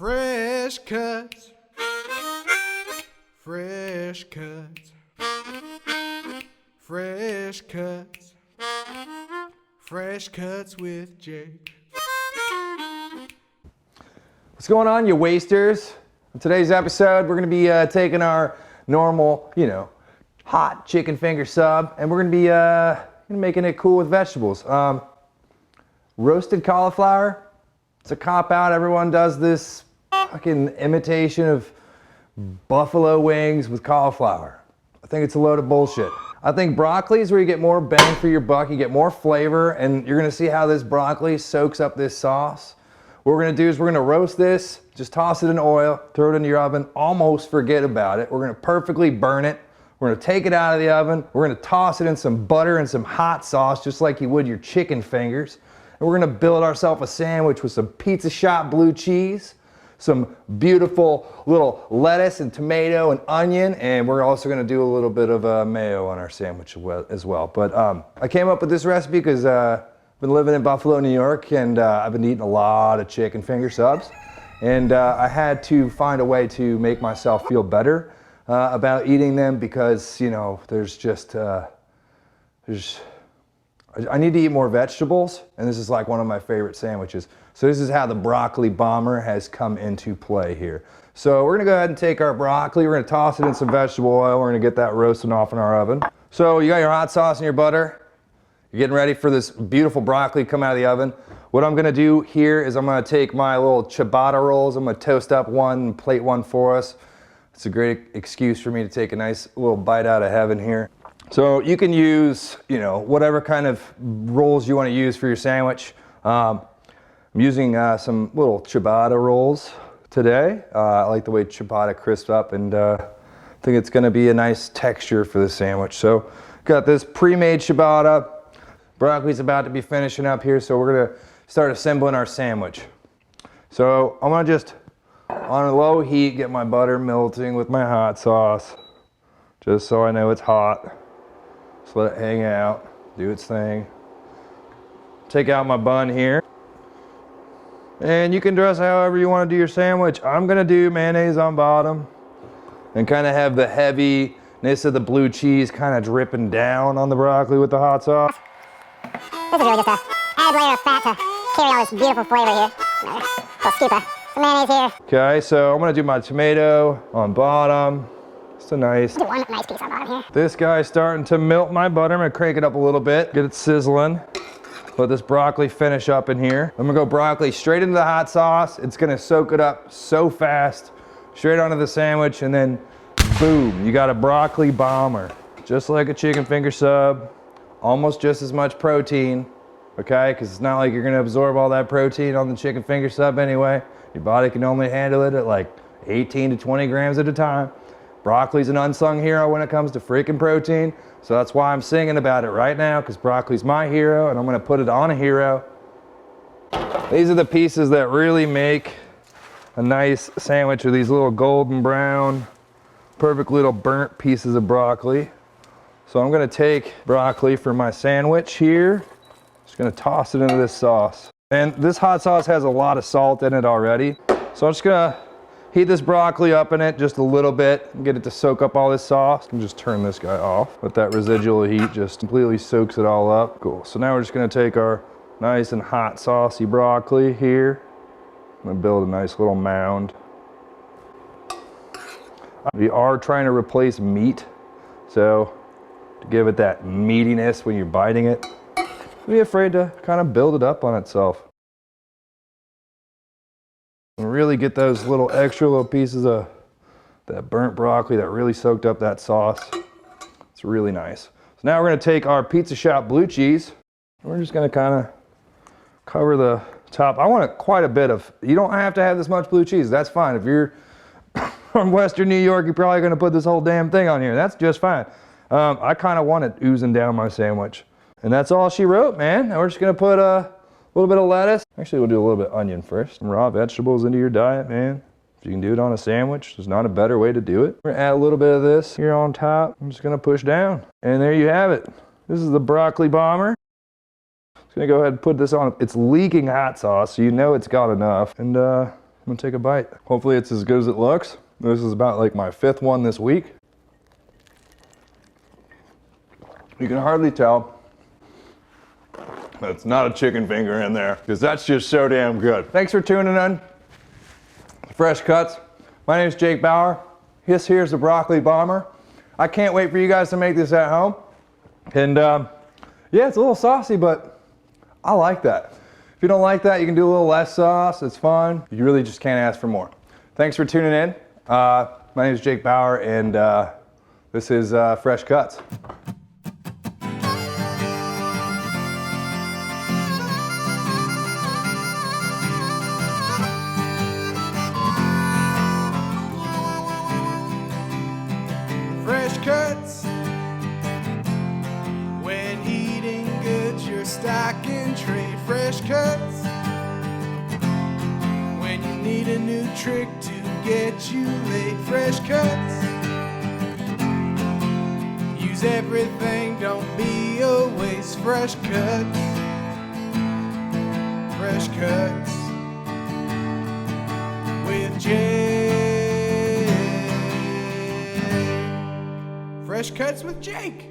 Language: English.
Fresh cuts. Fresh cuts. Fresh cuts. Fresh cuts with Jake. What's going on, you wasters? In today's episode, we're going to be taking our normal, hot chicken finger sub, and we're going to be making it cool with vegetables. Roasted cauliflower. It's a cop-out. Everyone does this fucking imitation of buffalo wings with cauliflower. I think it's a load of bullshit. I think broccoli is where you get more bang for your buck. You get more flavor, and you're going to see how this broccoli soaks up this sauce. What we're going to do is we're going to roast this, just toss it in oil, throw it in your oven, almost forget about it. We're going to perfectly burn it. We're going to take it out of the oven. We're going to toss it in some butter and some hot sauce, just like you would your chicken fingers. And we're going to build ourselves a sandwich with some pizza shop blue cheese, some beautiful little lettuce and tomato and onion, and we're also going to do a little bit of mayo on our sandwich as well. But I came up with this recipe because I've been living in Buffalo, New York, and I've been eating a lot of chicken finger subs, and I had to find a way to make myself feel better about eating them because, I need to eat more vegetables, and this is like one of my favorite sandwiches. So this is how the broccoli bomber has come into play here. So we're gonna go ahead and take our broccoli, we're gonna toss it in some vegetable oil, we're gonna get that roasting off in our oven. So you got your hot sauce and your butter. You're getting ready for this beautiful broccoli to come out of the oven. What I'm gonna do here is I'm gonna take my little ciabatta rolls, I'm gonna toast up one, plate one for us. It's a great excuse for me to take a nice little bite out of heaven here. So you can use, whatever kind of rolls you want to use for your sandwich. I'm using some little ciabatta rolls today. I like the way ciabatta crisps up, and I think it's going to be a nice texture for the sandwich. So got this pre-made ciabatta. Broccoli's about to be finishing up here, so we're going to start assembling our sandwich. So I'm going to just, on a low heat, get my butter melting with my hot sauce, just so I know it's hot. Just let it hang out, do its thing. Take out my bun here. And you can dress however you want to do your sandwich. I'm gonna do mayonnaise on bottom and kind of have the heaviness of the blue cheese kind of dripping down on the broccoli with the hot sauce. This is really just a added layer of fat to carry all this beautiful flavor here. A little scoop of some mayonnaise here. Okay, so I'm gonna do my tomato on bottom. Just a nice Do one nice piece on bottom here. This guy's starting to melt my butter. I'm gonna crank it up a little bit, get it sizzling. Let this broccoli finish up in here. I'm gonna go broccoli straight into the hot sauce. It's gonna soak it up so fast, straight onto the sandwich, and then boom, you got a broccoli bomber. Just like a chicken finger sub, almost just as much protein, okay? Because it's not like you're gonna absorb all that protein on the chicken finger sub anyway. Your body can only handle it at like 18 to 20 grams at a time. Broccoli's an unsung hero when it comes to freaking protein, so that's why I'm singing about it right now, because broccoli's my hero, and I'm gonna put it on a hero. These are the pieces that really make a nice sandwich, with these little golden brown, perfect little burnt pieces of broccoli. So I'm gonna take broccoli for my sandwich here, just gonna toss it into this sauce. And this hot sauce has a lot of salt in it already, so I'm just gonna heat this broccoli up in it just a little bit and get it to soak up all this sauce. And just turn this guy off. Let that residual heat just completely soaks it all up. Cool. So now we're just gonna take our nice and hot saucy broccoli here. I'm gonna build a nice little mound. We are trying to replace meat, so to give it that meatiness when you're biting it, don't be afraid to kind of build it up on itself. And really get those extra little pieces of that burnt broccoli that really soaked up that sauce. It's really nice. So now we're gonna take our pizza shop blue cheese. We're just gonna kind of cover the top. I want quite a bit of, you don't have to have this much blue cheese, that's fine. If you're from Western New York, you're probably gonna put this whole damn thing on here. That's just fine. I kind of want it oozing down my sandwich. And that's all she wrote, man. Now we're just gonna put a little bit of lettuce. Actually, we'll do a little bit of onion first. Some raw vegetables into your diet, man. If you can do it on a sandwich, there's not a better way to do it. We're gonna add a little bit of this here on top. I'm just gonna push down. And there you have it. This is the broccoli bomber. Just gonna go ahead and put this on. It's leaking hot sauce, so you know it's got enough. And I'm gonna take a bite. Hopefully it's as good as it looks. This is about like my 5th one this week. You can hardly tell that's not a chicken finger in there, because that's just so damn good. Thanks for tuning in. Fresh Cuts. My name is Jake Bauer. This here's the broccoli bomber. I can't wait for you guys to make this at home. And yeah, it's a little saucy, but I like that. If you don't like that, you can do a little less sauce. It's fun. You really just can't ask for more. Thanks for tuning in. My name is Jake Bauer, and this is Fresh Cuts. Fresh cuts. When eating good, you're stocking trade. Fresh cuts. When you need a new trick to get you laid. Fresh cuts. Use everything, don't be a waste. Fresh cuts. Fresh cuts with Jake. Fresh Cuts with Jake.